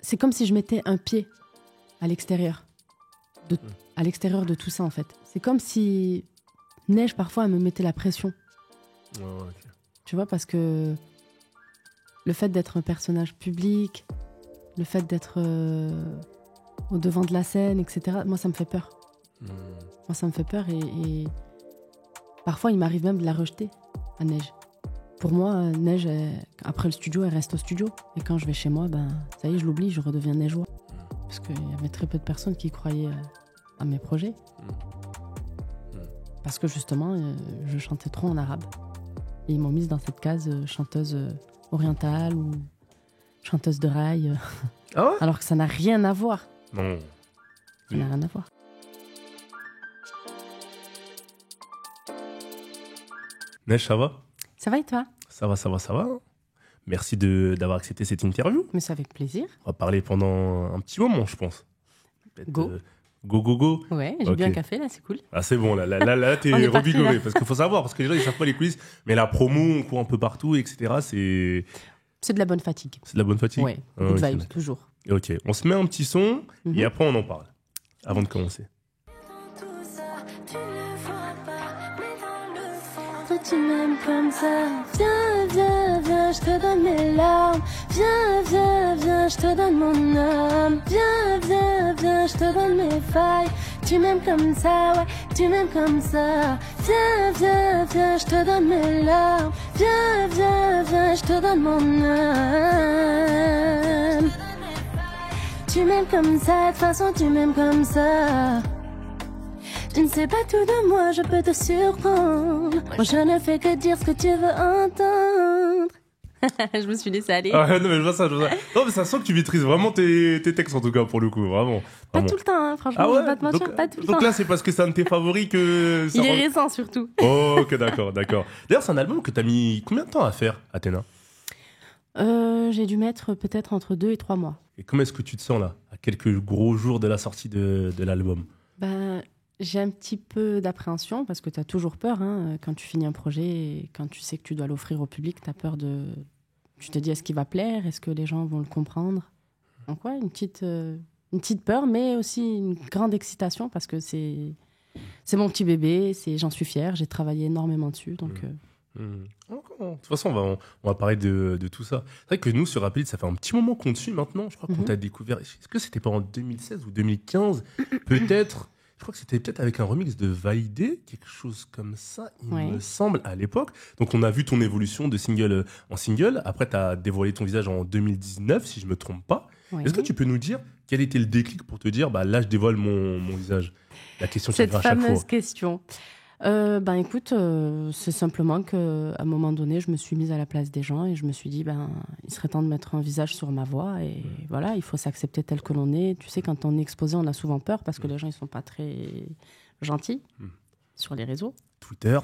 c'est comme si je mettais un pied à l'extérieur. À l'extérieur de tout ça, en fait. C'est comme si Neige, parfois, elle me mettait la pression. Ok. Tu vois, parce que le fait d'être un personnage public, le fait d'être au devant de la scène, etc., moi, ça me fait peur. Moi, ça me fait peur et parfois, il m'arrive même de la rejeter, à Neige. Pour moi, Neige, après le studio, elle reste au studio. Et quand je vais chez moi, ça y est, je l'oublie, je redeviens neigeois. Parce qu'il y avait très peu de personnes qui croyaient à mes projets. Parce que justement, je chantais trop en arabe. Et ils m'ont mise dans cette case chanteuse orientale ou chanteuse de rail. Ah ouais? Alors que ça n'a rien à voir. Non. Ça n'a rien à voir. Neige, ça va? Ça va et toi? Ça va. Merci d'avoir accepté cette interview. Mais c'est avec plaisir. On va parler pendant un petit moment, je pense. Go. Go. Ouais, j'ai bu un café, là, c'est cool. Ah, c'est bon, là t'es revigoré. Parce qu'il faut savoir, parce que les gens, ils savent pas les coulisses, mais la promo, on court un peu partout, etc. C'est de la bonne fatigue. C'est de la bonne fatigue? Ouais, good vibes, toujours. Ok, on se met un petit son, et après on en parle, avant de commencer. Tu m'aimes comme ça. Viens, je te donne mes larmes. Viens, je te donne mon âme. Viens, je te donne mes failles. Tu m'aimes comme ça, ouais, tu m'aimes comme ça. Viens, je te donne mes larmes. Viens, je te donne mon âme. Tu m'aimes comme ça, de toute façon tu m'aimes comme ça. Tu ne sais pas tout de moi, je peux te surprendre. Moi je ne fais que dire ce que tu veux entendre. Je me suis laissée aller. Ah non mais je vois ça. Non mais ça sent que tu maîtrises vraiment tes textes en tout cas pour le coup, vraiment. Pas tout le temps, hein, franchement, ah ouais, je vais pas te mentir, pas tout le temps. Donc là c'est parce que c'est un de tes favoris que... Il est récent surtout. Oh, ok, d'accord. D'ailleurs c'est un album que t'as mis combien de temps à faire, Athéna? J'ai dû mettre peut-être entre 2 et 3 mois. Et comment est-ce que tu te sens là, à quelques gros jours de la sortie de l'album? J'ai un petit peu d'appréhension parce que tu as toujours peur quand tu finis un projet et quand tu sais que tu dois l'offrir au public, tu as peur de... Tu te dis, est-ce qu'il va plaire? Est-ce que les gens vont le comprendre? Donc ouais, une petite peur, mais aussi une grande excitation parce que c'est mon petit bébé, j'en suis fière, j'ai travaillé énormément dessus. Donc, De toute façon, on va parler de tout ça. C'est vrai que nous, sur Rapid, ça fait un petit moment qu'on te suit maintenant. Je crois qu'on t'a découvert... Est-ce que c'était pas en 2016 ou 2015? Peut-être... Je crois que c'était peut-être avec un remix de Validé, quelque chose comme ça, il me semble, à l'époque. Donc, on a vu ton évolution de single en single. Après, tu as dévoilé ton visage en 2019, si je ne me trompe pas. Ouais. Est-ce que tu peux nous dire quel était le déclic pour te dire, là, je dévoile mon visage? La question qui revient à chaque fois. Cette fameuse question. Écoute, c'est simplement qu'à un moment donné, je me suis mise à la place des gens et je me suis dit, il serait temps de mettre un visage sur ma voix et voilà, il faut s'accepter tel que l'on est. Tu sais, quand on est exposé, on a souvent peur parce que les gens, ils sont pas très gentils sur les réseaux. Twitter.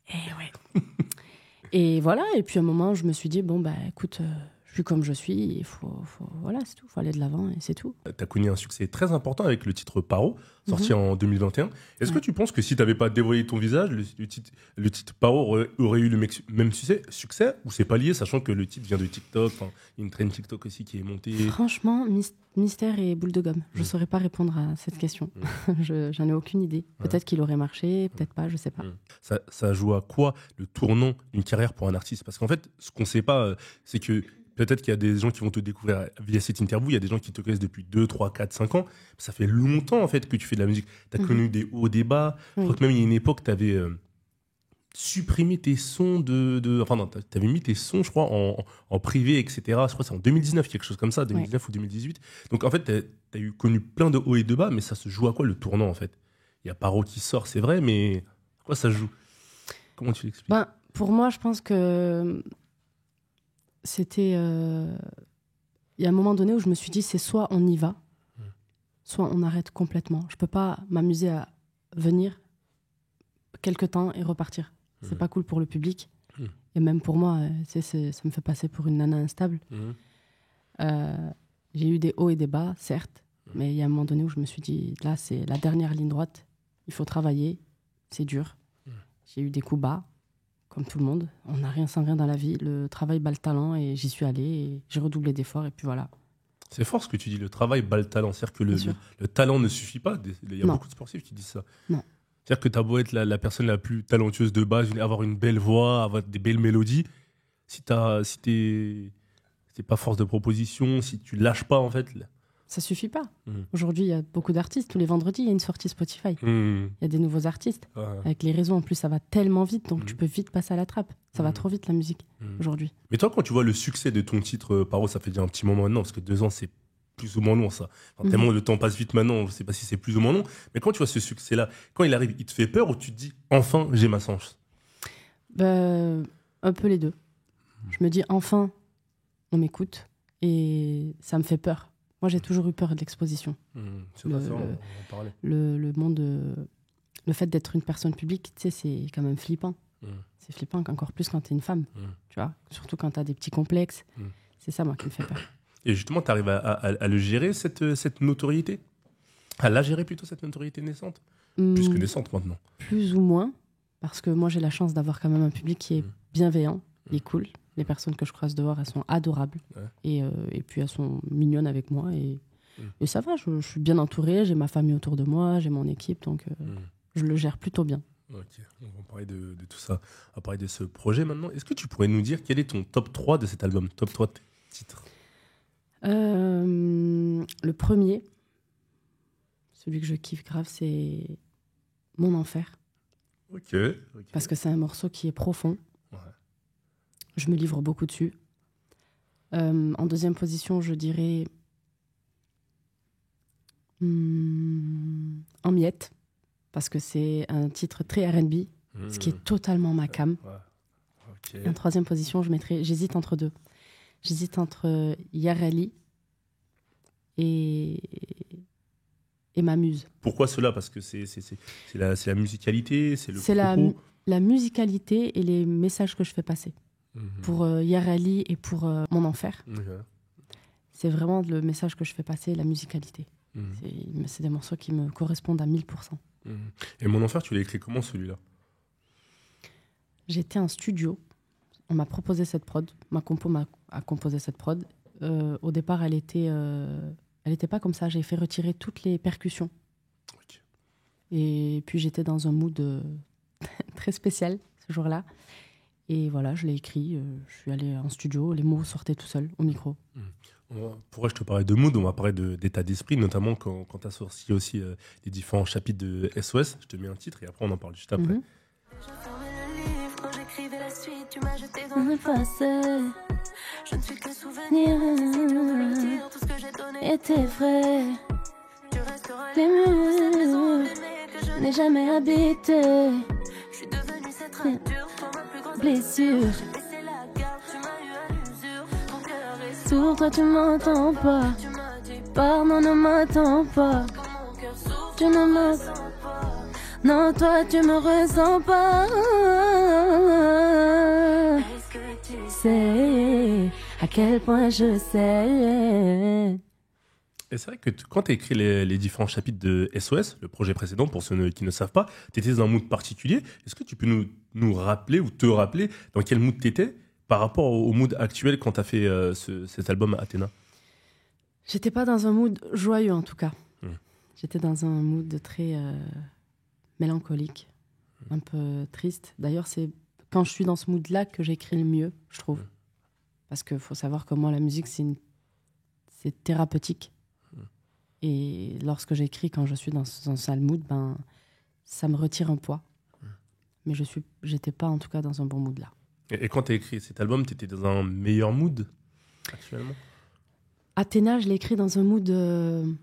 Et ouais. Et voilà, et puis à un moment, je me suis dit, écoute, je suis comme je suis, voilà, c'est tout, il faut aller de l'avant et c'est tout. Tu as connu un succès très important avec le titre Paro, sorti en 2021. Est-ce que tu penses que si tu n'avais pas dévoilé ton visage, le titre Paro aurait eu le même succès ou c'est pas lié, sachant que le titre vient de TikTok, il y a une trend TikTok aussi qui est montée? Franchement, mystère et boule de gomme. Je ne saurais pas répondre à cette question. J'en ai aucune idée. Peut-être qu'il aurait marché, peut-être pas, je sais pas. Ça joue à quoi le tournant d'une carrière pour un artiste? Parce qu'en fait, ce qu'on ne sait pas, c'est que peut-être qu'il y a des gens qui vont te découvrir via cette interview, il y a des gens qui te connaissent depuis 2, 3, 4, 5 ans. Ça fait longtemps en fait que tu fais de la musique. Tu as connu des hauts, des bas. Je crois que même il y a une époque, tu avais supprimé tes sons tu avais mis tes sons, je crois, en privé, etc. Je crois que c'est en 2019, quelque chose comme ça, 2019 ou 2018. Donc en fait, tu as connu plein de hauts et de bas, mais ça se joue à quoi le tournant en fait? Il y a Paro qui sort, c'est vrai, mais à quoi ça se joue? Comment tu l'expliques? Pour moi, je pense que c'était... Il y a un moment donné où je me suis dit, c'est soit on y va, soit on arrête complètement. Je ne peux pas m'amuser à venir quelque temps et repartir. C'est pas cool pour le public. Et même pour moi, ça me fait passer pour une nana instable. J'ai eu des hauts et des bas, certes, mais il y a un moment donné où je me suis dit, là, c'est la dernière ligne droite. Il faut travailler, c'est dur. J'ai eu des coups bas, comme tout le monde. On n'a rien sans rien dans la vie. Le travail bat le talent et j'y suis allée et j'ai redoublé d'efforts et puis voilà. C'est fort ce que tu dis, le travail bat le talent. C'est-à-dire que le talent ne suffit pas. Il y a beaucoup de sportifs qui disent ça. Non. C'est-à-dire que tu as beau être la personne la plus talentueuse de base, avoir une belle voix, avoir des belles mélodies, si t'es pas force de proposition, si tu lâches pas, en fait. Ça suffit pas. Aujourd'hui, il y a beaucoup d'artistes. Tous les vendredis, il y a une sortie Spotify. Il y a des nouveaux artistes. Avec les réseaux, en plus, ça va tellement vite, donc tu peux vite passer à la trappe. Ça va trop vite, la musique, aujourd'hui. Mais toi, quand tu vois le succès de ton titre, Paro, ça fait déjà un petit moment maintenant, parce que 2 ans, c'est plus ou moins long, ça. Enfin, tellement le temps passe vite maintenant, je sais pas si c'est plus ou moins long. Mais quand tu vois ce succès-là, quand il arrive, il te fait peur ou tu te dis, enfin, j'ai ma chance? Un peu les deux. Je me dis, enfin, on m'écoute. Et ça me fait peur. Moi, j'ai toujours eu peur de l'exposition. C'est pas ça, on va en parler. Le monde, le fait d'être une personne publique, tu sais, c'est quand même flippant. C'est flippant encore plus quand t'es une femme, tu vois. Surtout quand t'as des petits complexes. C'est ça, moi, qui me fait peur. Et justement, t'arrives à le gérer, cette notoriété? À la gérer plutôt, cette notoriété naissante? Plus que naissante, maintenant. Plus ou moins, parce que moi, j'ai la chance d'avoir quand même un public qui est bienveillant, et cool. Les personnes que je croise dehors, elles sont adorables. Et puis, elles sont mignonnes avec moi. Et ça va, je suis bien entourée. J'ai ma famille autour de moi, j'ai mon équipe. Donc, je le gère plutôt bien. Ok, on va parler de tout ça. On va parler de ce projet maintenant. Est-ce que tu pourrais nous dire quel est ton top 3 de cet album? Top 3 de tes titres? Le premier, celui que je kiffe grave, c'est Mon Enfer. Ok. Parce que c'est un morceau qui est profond. Je me livre beaucoup dessus. En deuxième position, je dirais En Miettes, parce que c'est un titre très R&B, ce qui est totalement ma came. En troisième position, j'hésite entre deux. J'hésite entre Yarali et Ma Muse. Pourquoi cela? Parce que c'est la musicalité, c'est le propos. La musicalité et les messages que je fais passer. Pour Yarali et pour Mon Enfer. C'est vraiment le message que je fais passer, la musicalité. C'est des morceaux qui me correspondent à 1000%. Et Mon Enfer, tu l'as écrit comment, celui-là? J'étais en studio. On m'a proposé cette prod. Ma compo a composé cette prod. Au départ, elle était pas comme ça. J'ai fait retirer toutes les percussions. Et puis, j'étais dans un mood très spécial ce jour-là. Et voilà, je l'ai écrit. Je suis allée en studio. Les mots sortaient tout seuls au micro. Pourquoi je te parlais de mood? On va parler d'état d'esprit, notamment quand tu as sorti aussi les différents chapitres de SOS. Je te mets un titre et après, on en parle juste après. J'écrivais la suite, tu m'as jeté dans le passé. Je ne suis que souvenir. Tout ce que j'ai donné était vrai. Tu resteras les murs que je n'ai jamais habité. Je suis devenue cette rature pour ma plus grosse blessure. J'ai baissé la garde, tu m'as eu à l'usure. Mon cœur est sourd, toi tu m'entends pas. Tu m'as dit pardon, ne m'attends pas. Quand mon cœur souffre, tu ne me sens pas. Non, toi tu me ressens pas. Est-ce que tu sais à quel point je sais? Et c'est vrai que quand tu as écrit les différents chapitres de SOS, le projet précédent, pour ceux qui ne savent pas, tu étais dans un mood particulier. Est-ce que tu peux nous rappeler ou te rappeler dans quel mood tu étais par rapport au mood actuel quand tu as fait cet album Athéna? J'étais pas dans un mood joyeux en tout cas. J'étais dans un mood très mélancolique, un peu triste. D'ailleurs, c'est quand je suis dans ce mood-là que j'écris le mieux, je trouve. Parce qu'il faut savoir que moi, la musique, c'est thérapeutique. Et lorsque j'écris, quand je suis dans un sale mood, ça me retire un poids. Mais j'étais pas, en tout cas, dans un bon mood là. Et quand tu as écrit cet album, tu étais dans un meilleur mood actuellement? Athéna, je l'ai écrit dans un mood... je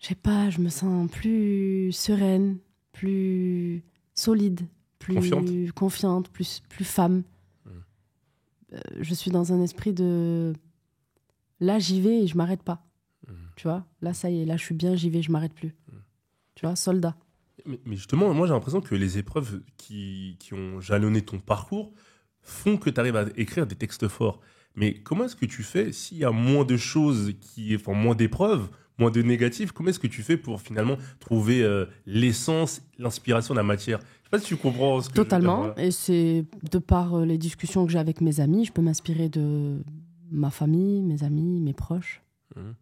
sais pas, je me sens plus sereine, plus solide, plus confiante, plus femme. Je suis dans un esprit de... Là, j'y vais et je m'arrête pas. Tu vois, là, ça y est, là, je suis bien, j'y vais, je m'arrête plus. Tu vois, soldat. Mais justement, moi, j'ai l'impression que les épreuves qui ont jalonné ton parcours font que tu arrives à écrire des textes forts. Mais comment est-ce que tu fais s'il y a moins de choses, moins d'épreuves, moins de négatifs? Comment est-ce que tu fais pour finalement trouver l'essence, l'inspiration de la matière? Je sais pas si tu comprends ce que Totalement. je veux dire, voilà. Et c'est de par les discussions que j'ai avec mes amis, je peux m'inspirer de ma famille, mes amis, mes proches.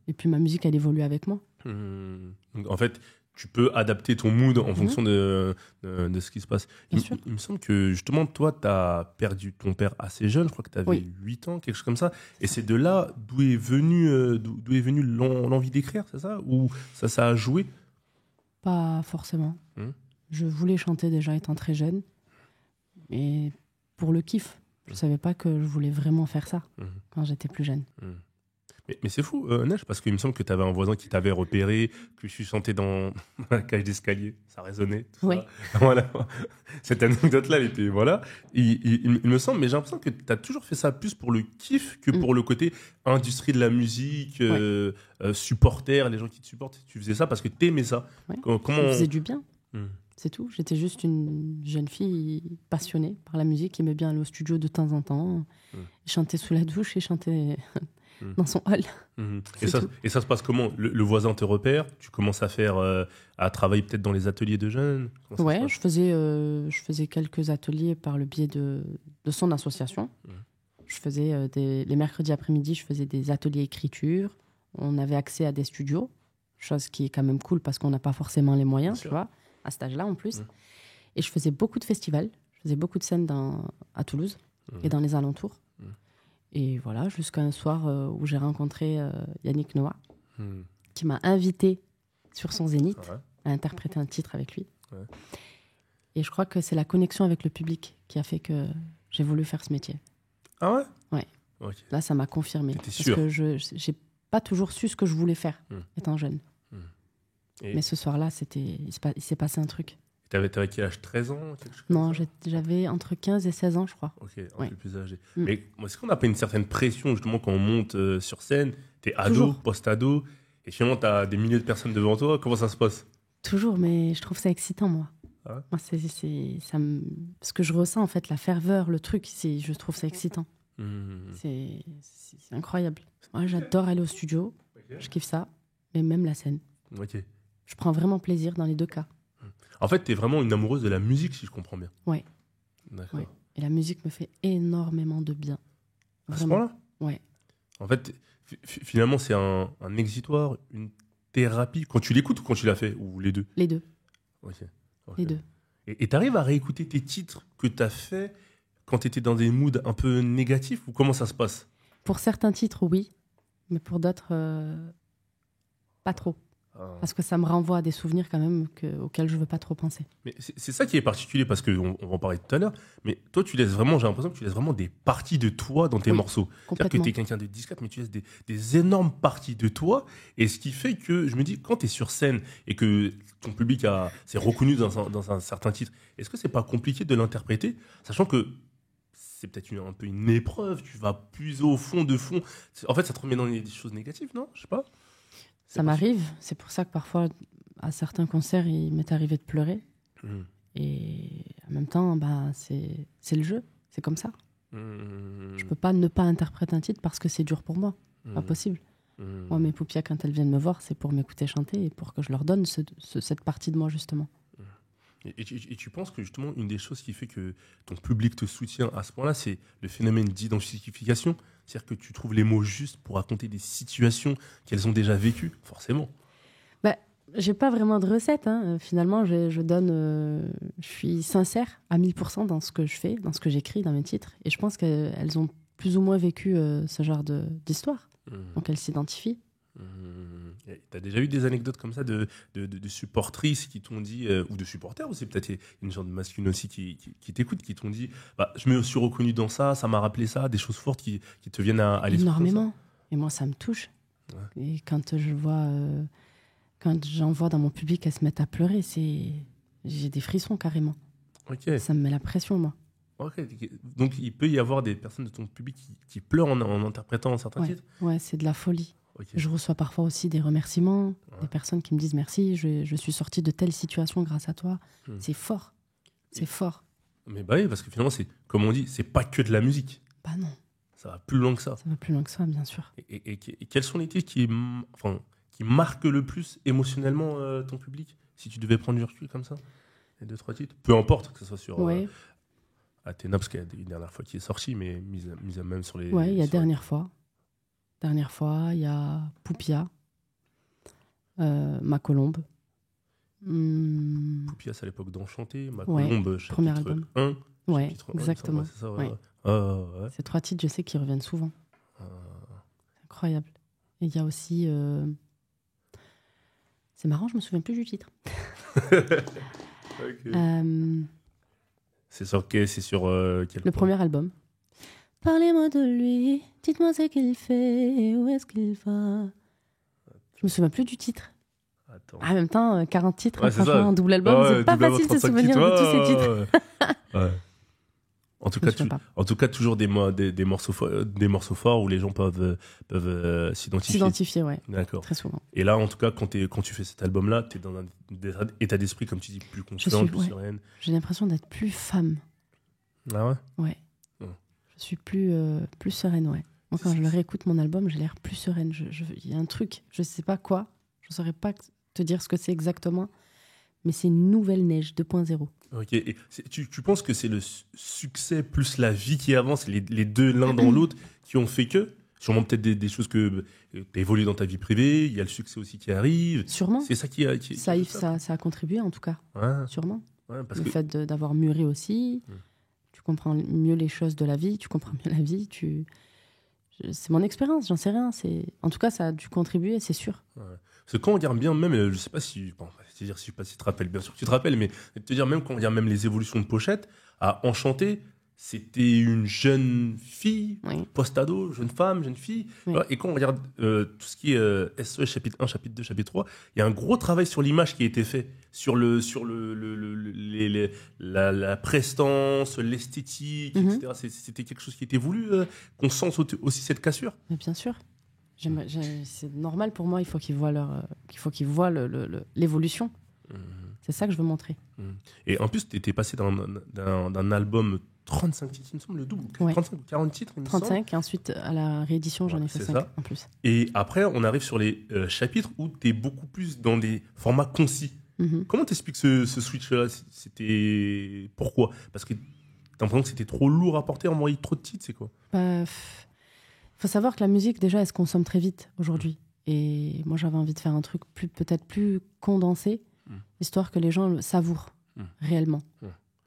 Et puis ma musique, elle évolue avec moi. Donc, en fait, tu peux adapter ton mood en fonction de ce qui se passe. Il me semble que justement, toi, tu as perdu ton père assez jeune. Je crois que tu avais 8 ans, quelque chose comme ça. Et c'est de là d'où est venue l'envie d'écrire, c'est ça? Ou ça a joué? Pas forcément. Je voulais chanter déjà étant très jeune. Mais pour le kiff. Je ne savais pas que je voulais vraiment faire ça quand j'étais plus jeune. Mais c'est fou, Neige, parce qu'il me semble que tu avais un voisin qui t'avait repéré, que tu chantais dans la cage d'escalier. Ça résonnait. Tout ça. Voilà. Cette anecdote-là, et puis voilà. Il me semble, mais j'ai l'impression que tu as toujours fait ça plus pour le kiff que pour le côté industrie de la musique, supporter, les gens qui te supportent. Tu faisais ça parce que tu aimais ça. Ouais. Ça me faisait du bien. C'est tout. J'étais juste une jeune fille passionnée par la musique, qui aimait bien aller au studio de temps en temps, chanter sous la douche et chanter dans son hall. Et ça se passe comment? Le voisin te repère? Tu commences à travailler peut-être dans les ateliers de jeunes? Ouais, je faisais quelques ateliers par le biais de son association. Je faisais les mercredis après-midi, je faisais des ateliers écriture. On avait accès à des studios, chose qui est quand même cool parce qu'on n'a pas forcément les moyens, tu vois, à cet âge-là en plus. Et je faisais beaucoup de festivals, je faisais beaucoup de scènes à Toulouse et dans les alentours. Et voilà, jusqu'à un soir où j'ai rencontré Yannick Noah, qui m'a invité sur son Zénith à interpréter un titre avec lui. Et je crois que c'est la connexion avec le public qui a fait que j'ai voulu faire ce métier. Ah ouais? Ouais. Okay. Là, ça m'a confirmé. T'étais sûr? Parce que j'ai pas toujours su ce que je voulais faire étant jeune. Mais ce soir-là, il s'est passé un truc. T'avais quel âge? 13 ans? Non, j'avais entre 15 et 16 ans, je crois. Ok, un peu plus âgé. Mais est-ce qu'on n'a pas une certaine pression, justement, quand on monte sur scène? T'es ado, post-ado, et finalement, t'as des milliers de personnes devant toi. Comment ça se passe? Toujours, mais je trouve ça excitant, moi. Moi, ce que je ressens, en fait, la ferveur, le truc, je trouve ça excitant. C'est incroyable. Moi, j'adore aller au studio. Je kiffe ça. Mais même la scène. Je prends vraiment plaisir dans les deux cas. En fait, t'es vraiment une amoureuse de la musique, si je comprends bien. Ouais. D'accord. Ouais. Et la musique me fait énormément de bien. Vraiment. À ce point-là? Ouais. En fait, finalement, c'est un exutoire, une thérapie. Quand tu l'écoutes ou quand tu l'as fait? Ou les deux? Les deux. Ok. Les deux. Et t'arrives à réécouter tes titres que t'as fait quand t'étais dans des moods un peu négatifs, ou comment ça se passe? Pour certains titres, oui. Mais pour d'autres, pas trop. Parce que ça me renvoie à des souvenirs quand même auxquels je ne veux pas trop penser. Mais c'est ça qui est particulier, parce qu'on va en parler tout à l'heure, mais toi, j'ai l'impression que tu laisses vraiment des parties de toi dans tes morceaux. C'est-à-dire que tu es quelqu'un de discret, mais tu laisses des énormes parties de toi, et ce qui fait que, je me dis, quand tu es sur scène et que ton public s'est reconnu dans un certain titre, est-ce que c'est pas compliqué de l'interpréter, sachant que c'est peut-être un peu une épreuve, tu vas puiser au fond de fond. En fait, ça te remet dans des choses négatives, non? Je sais pas. Ça m'arrive, c'est pour ça que parfois, à certains concerts, il m'est arrivé de pleurer. Et en même temps, c'est le jeu, c'est comme ça. Je peux pas ne pas interpréter un titre parce que c'est dur pour moi, pas possible. Moi, mes poupias, quand elles viennent me voir, c'est pour m'écouter chanter et pour que je leur donne cette partie de moi, justement. Et tu penses que justement, une des choses qui fait que ton public te soutient à ce point-là, c'est le phénomène d'identification? C'est-à-dire que tu trouves les mots justes pour raconter des situations qu'elles ont déjà vécues, forcément. J'ai pas vraiment de recette. Finalement, je donne... je suis sincère à 1000% dans ce que je fais, dans ce que j'écris, dans mes titres. Et je pense qu'elles ont plus ou moins vécu ce genre d'histoire. Donc elles s'identifient. T'as déjà eu des anecdotes comme ça de supportrices qui t'ont dit, ou de supporters aussi, peut-être une genre de masculine aussi qui t'écoute, qui t'ont dit je me suis reconnu dans ça m'a rappelé ça, des choses fortes qui te viennent à l'esprit? Énormément. Et moi, ça me touche. Et quand j'en vois dans mon public qu'elles se mettent à pleurer, j'ai des frissons carrément. Ça me met la pression, moi. Donc il peut y avoir des personnes de ton public qui pleurent en interprétant certains titres? Ouais, c'est de la folie. Je reçois parfois aussi des remerciements, des personnes qui me disent merci, je suis sortie de telle situation grâce à toi. C'est fort. C'est fort. Mais oui, parce que finalement, comme on dit, c'est pas que de la musique. Non. Ça va plus loin que ça. Ça va plus loin que ça, bien sûr. Et quels sont les titres qui marquent le plus émotionnellement ton public? Si tu devais prendre du recul comme ça, les 2-3 titres, peu importe que ce soit sur Athéna, parce qu'il y a une dernière fois qui est sortie, mais mise à même sur les... Ouais, il y a dernière fois. dernière fois. Il y a Poupia, Ma Colombe. Poupia, c'est à l'époque d'Enchanté. Ma Ouais, Colombe, premier chapitre album. 1. Ouais, Chapitre 1, exactement. c'est ça, Ouais. ouais. Ces 3 titres, je sais qu'ils reviennent souvent. C'est incroyable. Et il y a aussi... C'est marrant, je me souviens plus du titre. Ok. C'est sur quel Le point premier album. Parlez-moi de lui, dites-moi ce qu'il fait, où est-ce qu'il va. Je me souviens plus du titre. Attends. En même temps, 40 titres, Ouais, c'est franchement, ça. un double album, c'est pas double album, facile de se 35 souvenir de tous ces titres. Ouais. En tout Je me cas, souviens pas. toujours des morceaux forts où les gens peuvent s'identifier. S'identifier, ouais, D'accord. très souvent. Et là, en tout cas, quand tu fais cet album-là, tu es dans un état d'esprit, comme tu dis, plus confiant, plus sereine. J'ai l'impression d'être plus femme. Ah ouais? Ouais. Ouais. Je suis plus sereine, ouais. Moi, quand je le réécoute, mon album, j'ai l'air plus sereine. Il y a un truc, je sais pas quoi, je saurais pas te dire ce que c'est exactement, mais c'est une nouvelle neige 2.0. Ok. Et tu penses que c'est le succès plus la vie qui avance, les deux l'un dans l'autre, qui ont fait que sûrement peut-être des choses que tu as évolué dans ta vie privée, il y a le succès aussi qui arrive. Sûrement. C'est ça qui a... Ça a contribué, en tout cas. Ouais, Sûrement. ouais, parce Le que... fait d'avoir mûri aussi, tu comprends mieux les choses de la vie, tu comprends mieux la vie, c'est mon expérience, j'en sais rien. En tout cas, ça a dû contribuer, c'est sûr. Ouais. Parce que quand on regarde bien, même, je sais pas si... Bon, c'est-à-dire, je sais pas si tu te rappelles, bien sûr que tu te rappelles, mais te dire, même quand on regarde même les évolutions de Pochette, à Enchanté, c'était une jeune fille, Oui. post-ado, jeune femme, jeune fille. Oui. Voilà. Et quand on regarde tout ce qui est SOS chapitre 1, chapitre 2, chapitre 3, il y a un gros travail sur l'image qui a été fait, sur la prestance, l'esthétique, etc. C'était quelque chose qui était voulu, qu'on sente aussi cette cassure. Mais bien sûr. C'est normal pour moi, il faut qu'ils voient l'évolution. C'est ça que je veux montrer. Et en plus, tu étais passé d'un album 35 titres, il me semble, le double. Ouais. 35 ou 40 titres, il me semble. 35, et ensuite, à la réédition, j'en ai fait 5 ça. en plus. Et après, on arrive sur les chapitres où tu es beaucoup plus dans des formats concis. Comment t'expliques ce switch-là? C'était... Pourquoi? Parce que t'as l'impression que c'était trop lourd à porter, envoyer trop de titres, c'est quoi? Faut savoir que la musique, déjà, elle se consomme très vite aujourd'hui. Et moi, j'avais envie de faire un truc peut-être plus condensé, histoire que les gens le savourent réellement.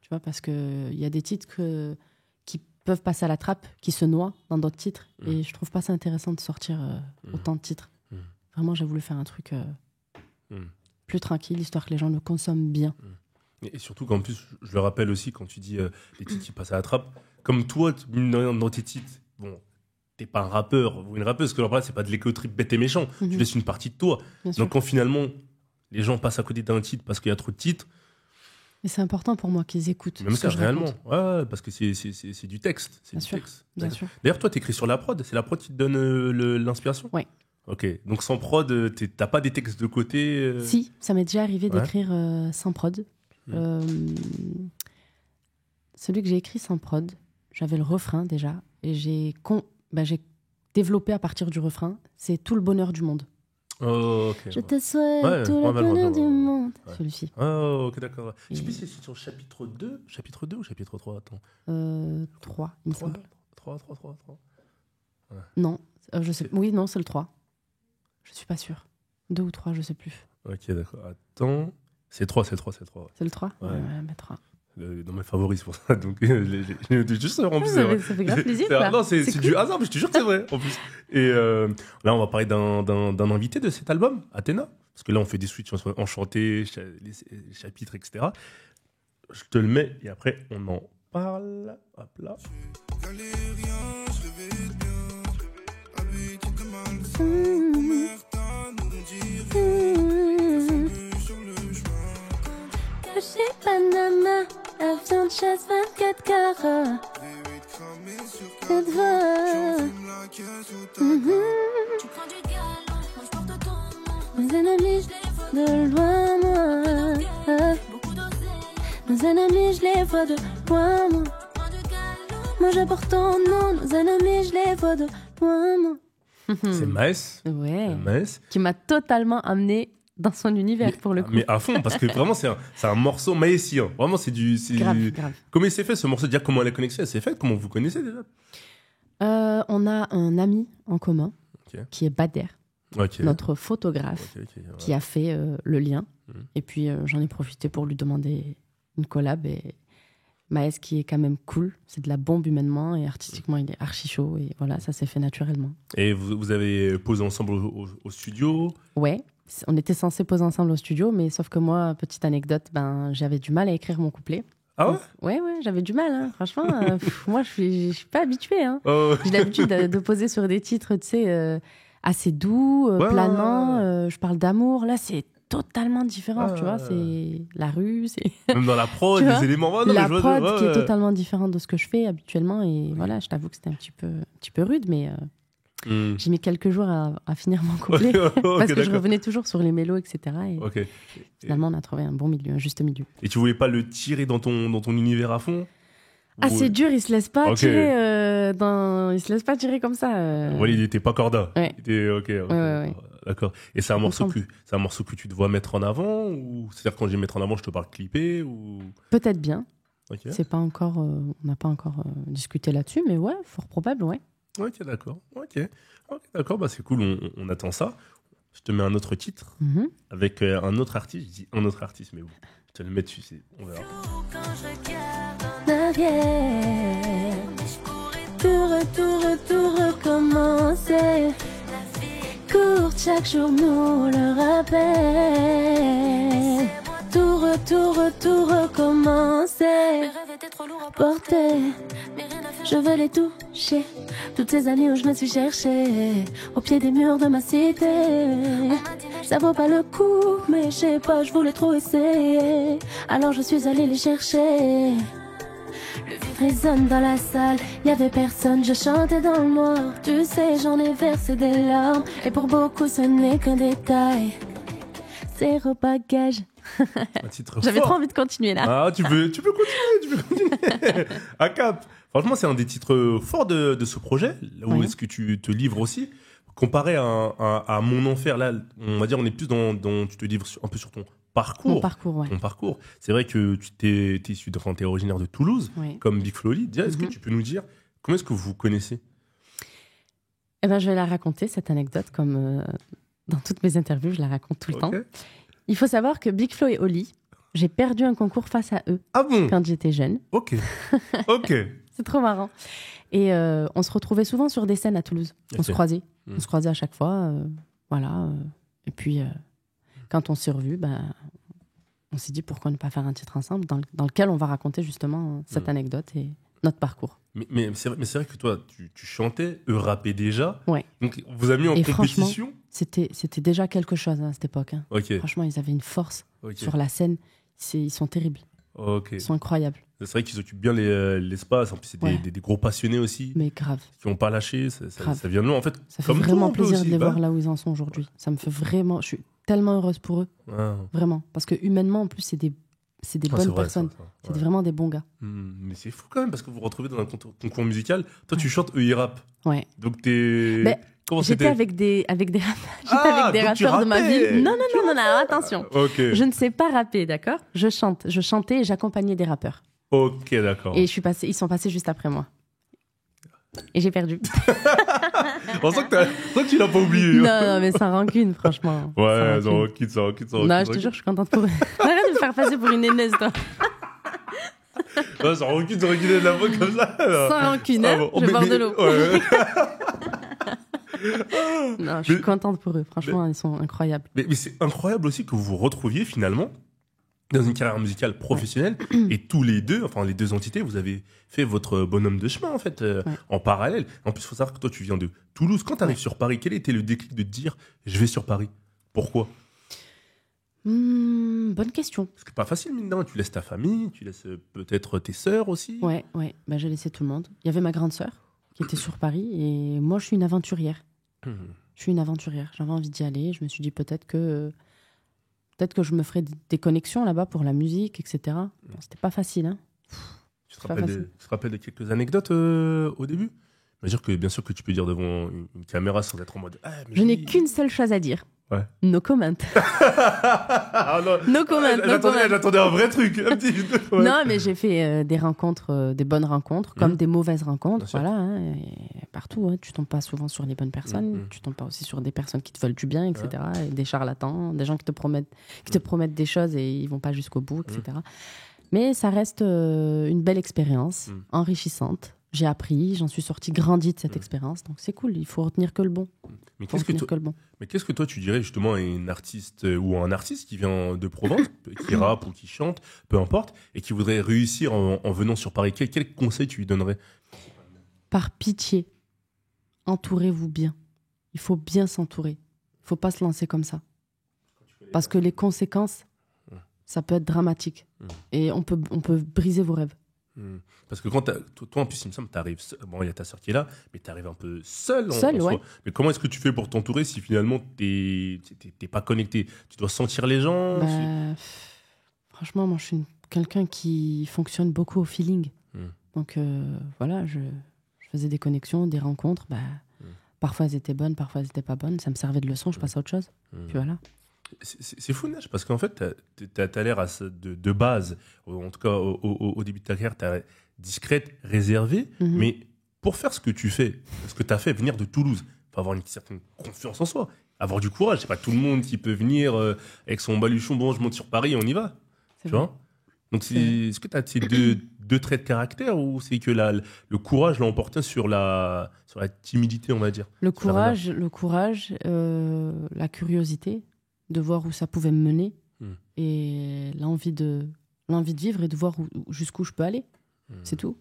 Tu vois, parce qu'il y a des titres qui peuvent passer à la trappe, qui se noient dans d'autres titres. Et je trouve pas ça intéressant de sortir autant de titres. Vraiment, j'ai voulu faire un truc plus tranquille, histoire que les gens le consomment bien. Et surtout qu'en plus, je le rappelle aussi, quand tu dis les titres qui passent à la trappe, comme toi, dans tes titres, bon... T'es pas un rappeur ou une rappeuse, parce que là, c'est pas de l'éco-trip bête et méchant. Tu laisses une partie de toi. Donc, quand finalement, les gens passent à côté d'un titre parce qu'il y a trop de titres. Et c'est important pour moi qu'ils écoutent. Même ça, réellement. Ouais, parce que c'est du texte. C'est bien du sûr, texte. Bien sûr. D'ailleurs, toi, t'écris sur la prod. C'est la prod qui te donne l'inspiration? Ouais. Ok. Donc, sans prod, t'as pas des textes de côté Si, ça m'est déjà arrivé d'écrire sans prod. Celui que j'ai écrit sans prod, j'avais le refrain déjà. Et j'ai développé à partir du refrain. C'est tout le bonheur du monde. Oh, ok. Je te souhaite tout le bonheur du monde. Celui-ci. Oh, ok, d'accord. Je sais plus si c'est sur chapitre 2 ou chapitre 3, attends. 3, il me semble. 3. Ouais. Non, je sais. Oui, non, c'est le 3. Je suis pas sûre. 2 ou 3, je sais plus. Ok, d'accord. Attends. C'est 3. C'est le 3 Ouais. Mais 3. Dans mes favoris, c'est pour ça. Donc, je juste en plus. Ça fait grave plaisir. Ça. Non, c'est cool. du hasard, mais je te jure que c'est vrai, en plus. Et là, on va parler d'un invité de cet album, Athéna. Parce que là, on fait des switches enchantés, les chapitres, etc. Je te le mets et après, on en parle. Hop là. Chez Panama, avion de chasse 24 carats. Cette voix. Tu prends du galon, moi je porte ton nom. Mes ennemis, de loin, moi. Nos ennemis, je les vois de loin, moi. Moi je porte ton nom, nos ennemis, je les vois de loin, moi. C'est Maes. Ouais. Maes. Qui m'a totalement amené dans son univers, pour le coup. Mais à fond, parce que vraiment, c'est un morceau maïsien. Vraiment, c'est du... Grave. Comment il s'est fait, ce morceau? Dire comment elle a connecté, elle s'est faite? Comment vous connaissez déjà? On a un ami en commun qui est Bader, notre photographe, qui a fait le lien. Et puis, j'en ai profité pour lui demander une collab. Et Maes, qui est quand même cool, c'est de la bombe humainement et artistiquement, il est archi chaud. Et voilà, ça s'est fait naturellement. Et vous avez posé ensemble au studio? Ouais, on était censés poser ensemble au studio, mais sauf que moi, petite anecdote, j'avais du mal à écrire mon couplet. Ah ouais? Ouais, j'avais du mal, hein. Franchement. Moi, je suis pas habituée. Hein. J'ai l'habitude de poser sur des titres, tu sais, assez doux, planants. Je parle d'amour. Là, c'est totalement différent, tu vois. C'est la rue, c'est... Même dans la prod, les éléments... la prod qui est totalement différente de ce que je fais habituellement. Et voilà, je t'avoue que c'était un petit peu rude, mais j'ai mis quelques jours à finir mon couplet. Parce que je revenais toujours sur les mélos, etc. Et finalement, on a trouvé un bon milieu, un juste milieu. Et tu voulais pas le tirer dans ton univers à fond? C'est dur, il se laisse pas tirer il se laisse pas tirer comme ça. Voilà, il était pas corda. Ouais. Il était Ouais. D'accord. Et c'est un morceau que tu te vois mettre en avant, ou c'est-à-dire quand je vais mettre en avant, je te parle clippé ou... Peut-être bien. C'est pas encore, on n'a pas encore discuté là-dessus, mais ouais, fort probable, ouais. Ok, d'accord. Ok, d'accord, c'est cool. On attend ça. Je te mets un autre titre avec un autre artiste. Je dis un autre artiste, mais bon, je te le mets dessus. On verra. Tout recommencer. Courte, chaque jour nous le rappelle. Tout recommencer. Porter, je veux les toucher. Toutes ces années où je me suis cherchée au pied des murs de ma cité. Ça vaut pas le coup, mais je sais pas, je voulais trop essayer. Alors je suis allée les chercher. Le vide résonne dans la salle, y avait personne, je chantais dans le noir. Tu sais, j'en ai versé des larmes, et pour beaucoup ce n'est qu'un détail. Zéro bagage. J'avais trop envie de continuer là. Tu peux continuer. À cap. Franchement, c'est un des titres forts de ce projet, là où est-ce que tu te livres aussi. Comparé à Mon Enfer, là, on va dire, on est plus dans tu te livres un peu sur ton parcours. Mon parcours, ouais. Ton parcours. C'est vrai que t'es originaire de Toulouse, comme Big Flo Oli. Est-ce que tu peux nous dire, comment est-ce que vous vous connaissez? Je vais la raconter, cette anecdote, comme dans toutes mes interviews, je la raconte tout le temps. Il faut savoir que Big Flo et Oli, j'ai perdu un concours face à eux quand j'étais jeune. Ok. C'est trop marrant. Et on se retrouvait souvent sur des scènes à Toulouse. On se croisait. On se croisait à chaque fois. Voilà. Et puis, quand on s'est revus, on s'est dit pourquoi ne pas faire un titre ensemble dans lequel on va raconter justement cette anecdote et notre parcours. Mais c'est vrai que toi, tu chantais, eux rappaient déjà. Ouais. Donc, vous avez mis en compétition. C'était déjà quelque chose à cette époque. Hein. Franchement, ils avaient une force sur la scène. Ils sont terribles. Ils sont incroyables. C'est vrai qu'ils occupent bien l'espace. En plus, c'est des gros passionnés aussi. Mais grave. Qui n'ont pas lâché. Ça vient de loin. En fait, ça fait vraiment plaisir de les voir là où ils en sont aujourd'hui. Ça me fait vraiment... Je suis tellement heureuse pour eux. Vraiment. Parce que humainement, en plus, c'est des bonnes personnes. C'est vraiment des bons gars. Mais c'est fou quand même, parce que vous vous retrouvez dans un concours musical. Toi, tu chantes, eux, ils rappent. Ouais. Donc, t'es... J'étais avec des rappeurs de ma ville. Non, attention. Je ne sais pas rapper, d'accord? Je chantais et j'accompagnais des rappeurs. Ok, d'accord. Et ils sont passés juste après moi. Et j'ai perdu. On sent que tu l'as pas oublié. Non, mais sans rancune, franchement. Ouais, sans rancune. Non, je te jure, je suis contente pour eux. Arrête de me faire passer pour une aineuse, toi. Ouais, sans rancune de la voix comme ça. Sans rancune, hein, je vais boire de l'eau. Non, je suis contente pour eux. Franchement, ils sont incroyables. Mais c'est incroyable aussi que vous vous retrouviez finalement dans une carrière musicale professionnelle et tous les deux, enfin les deux entités, vous avez fait votre bonhomme de chemin en fait, en parallèle. En plus, il faut savoir que toi, tu viens de Toulouse. Quand tu arrives sur Paris, quel était le déclic de te dire je vais sur Paris? Pourquoi? Bonne question. Parce que pas facile, mine de rien. Tu laisses ta famille, tu laisses peut-être tes sœurs aussi. Ouais. J'ai laissé tout le monde. Il y avait ma grande sœur qui était sur Paris et moi, je suis une aventurière. J'avais envie d'y aller. Je me suis dit peut-être que je me ferais des connexions là-bas pour la musique, etc. Bon, c'était pas facile. Hein. Tu te rappelles de quelques anecdotes au début? Bien sûr que tu peux dire devant une caméra sans être en mode... Je n'ai qu'une seule chose à dire. Ouais. No comment. Ah non. No comment. No comment. J'attendais un vrai truc. Un petit... ouais. Non, mais j'ai fait des rencontres, des bonnes rencontres, comme des mauvaises rencontres. Bien sûr. Voilà, hein, et partout. Hein, tu tombes pas souvent sur les bonnes personnes. Tu tombes pas aussi sur des personnes qui te veulent du bien, etc. Et des charlatans, des gens qui te promettent des choses et ils vont pas jusqu'au bout, etc. Mais ça reste une belle expérience, enrichissante. J'ai appris, j'en suis sortie grandie de cette expérience. Donc c'est cool, il faut retenir que le bon. Mais qu'est-ce que toi tu dirais justement à une artiste ou à un artiste qui vient de Provence, qui rappe ou qui chante, peu importe, et qui voudrait réussir en venant sur Paris? Quel conseil tu lui donnerais? Par pitié, entourez-vous bien. Il faut bien s'entourer. Il ne faut pas se lancer comme ça. Parce que les conséquences, ça peut être dramatique. Et on peut briser vos rêves. Parce que quand toi en plus il me semble t'arrives bon, il y a ta sœur qui est là, mais t'arrives un peu seul en ouais. soi. Mais comment est-ce que tu fais pour t'entourer si finalement t'es pas connecté? Tu dois sentir les gens? Franchement, moi je suis quelqu'un qui fonctionne beaucoup au feeling. Donc voilà, je faisais des connexions, des rencontres. Parfois elles étaient bonnes, parfois elles étaient pas bonnes. Ça me servait de leçon, je passe à autre chose. Puis voilà. C'est fou, Neige, parce qu'en fait, t'as l'air de base, en tout cas au début de ta carrière, t'as discrète, réservée, mais pour faire ce que tu fais, ce que t'as fait, venir de Toulouse, faut avoir une certaine confiance en soi, avoir du courage. C'est pas tout le monde qui peut venir avec son baluchon, bon, je monte sur Paris, on y va. Tu vois? Donc, est-ce que t'as ces deux traits de caractère ou c'est que le courage l'a emporté sur la timidité, on va dire? Le courage, la curiosité de voir où ça pouvait me mener et l'envie de vivre et de voir jusqu'où je peux aller. C'est tout.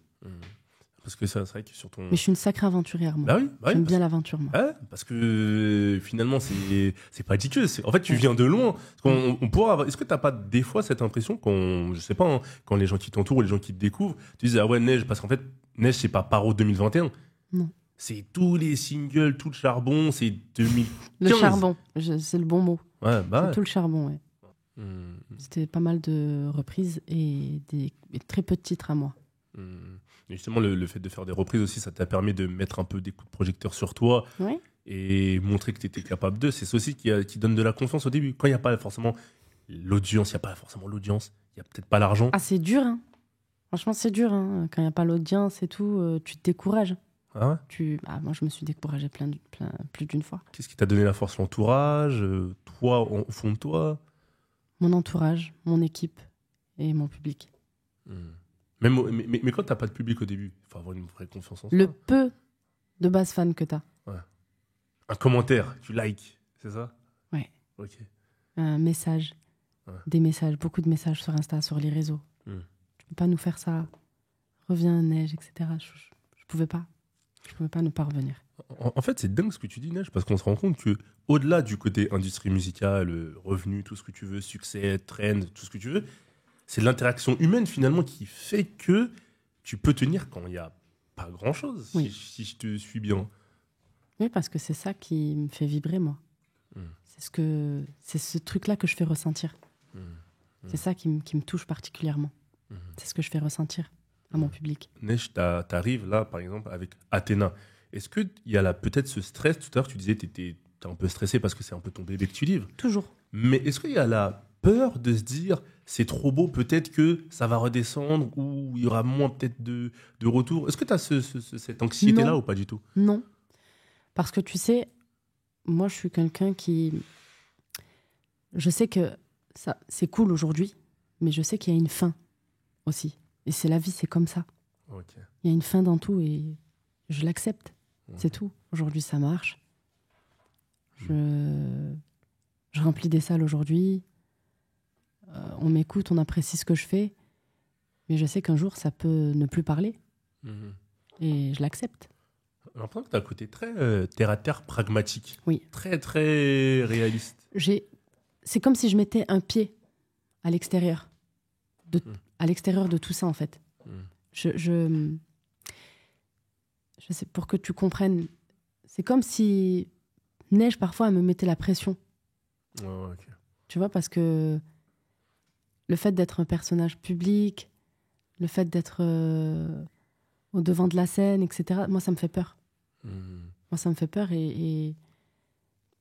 Parce que c'est vrai que sur ton... Mais je suis une sacrée aventurière, moi. Bah oui, j'aime bien l'aventure, moi. Ouais, parce que finalement, c'est pas ridicule. En fait, tu viens de loin. On pourra avoir... Est-ce que t'as pas des fois cette impression je sais pas, hein, quand les gens qui t'entourent, les gens qui te découvrent, tu dis, ah ouais, Neige, parce qu'en fait, Neige, c'est pas Paro 2021. Non. C'est tous les singles, tout le charbon, c'est 2015. Le charbon, c'est le bon mot. Ouais, c'est tout le charbon, ouais. C'était pas mal de reprises et très peu de titres à moi. Et justement, le fait de faire des reprises aussi, ça t'a permis de mettre un peu des coups de projecteur sur toi et montrer que tu étais capable d'eux. C'est ça aussi qui donne de la confiance au début. Quand il n'y a pas forcément l'audience, il n'y a peut-être pas l'argent. Ah, c'est dur, hein. Franchement, c'est dur, hein. Quand il n'y a pas l'audience et tout, tu te décourages. Ah ouais? Moi, je me suis découragée plus d'une fois. Qu'est-ce qui t'a donné la force? L'entourage? Toi, au fond de toi? Mon entourage, mon équipe et mon public. Mais quand t'as pas de public au début, il faut avoir une vraie confiance en soi. Le peu de base fans que t'as. Ouais. Un commentaire, tu likes, c'est ça? Ouais. Ok. Un message. Ouais. Des messages, beaucoup de messages sur Insta, sur les réseaux. Tu peux pas nous faire ça. Reviens, Neige, etc. Je pouvais pas. Je pouvais pas ne pas revenir. En fait, c'est dingue ce que tu dis, Neige, parce qu'on se rend compte que au-delà du côté industrie musicale, revenu, tout ce que tu veux, succès, trend, tout ce que tu veux, c'est l'interaction humaine finalement qui fait que tu peux tenir quand il n'y a pas grand-chose, si je te suis bien. Oui, parce que c'est ça qui me fait vibrer, moi. C'est ce truc-là que je fais ressentir. C'est ça qui me touche particulièrement. C'est ce que je fais ressentir à mon public. Neige, t'arrives là, par exemple, avec Athéna. Est-ce qu'il y a peut-être ce stress? Tout à l'heure, tu disais que t'es un peu stressé parce que c'est un peu ton bébé que tu livres. Toujours. Mais est-ce qu'il y a la peur de se dire c'est trop beau, peut-être que ça va redescendre ou il y aura moins peut-être de retour? Est-ce que tu as cette anxiété-là ou pas du tout? Non. Parce que tu sais, moi je suis quelqu'un qui... Je sais que ça, c'est cool aujourd'hui, mais je sais qu'il y a une fin aussi. Et c'est la vie, c'est comme ça. Okay. Il y a une fin dans tout et je l'accepte. C'est tout. Aujourd'hui, ça marche. Je remplis des salles aujourd'hui. On m'écoute, on apprécie ce que je fais. Mais je sais qu'un jour, ça peut ne plus parler. Et je l'accepte. J'ai l'impression que tu as un côté très terre-à-terre pragmatique. Oui. Très, très réaliste. C'est comme si je mettais un pied à l'extérieur. À l'extérieur de tout ça, en fait. Je sais, pour que tu comprennes, c'est comme si Neige, parfois, elle me mettait la pression. Okay. Tu vois, parce que le fait d'être un personnage public, le fait d'être au devant de la scène, etc., moi, ça me fait peur. Moi, ça me fait peur et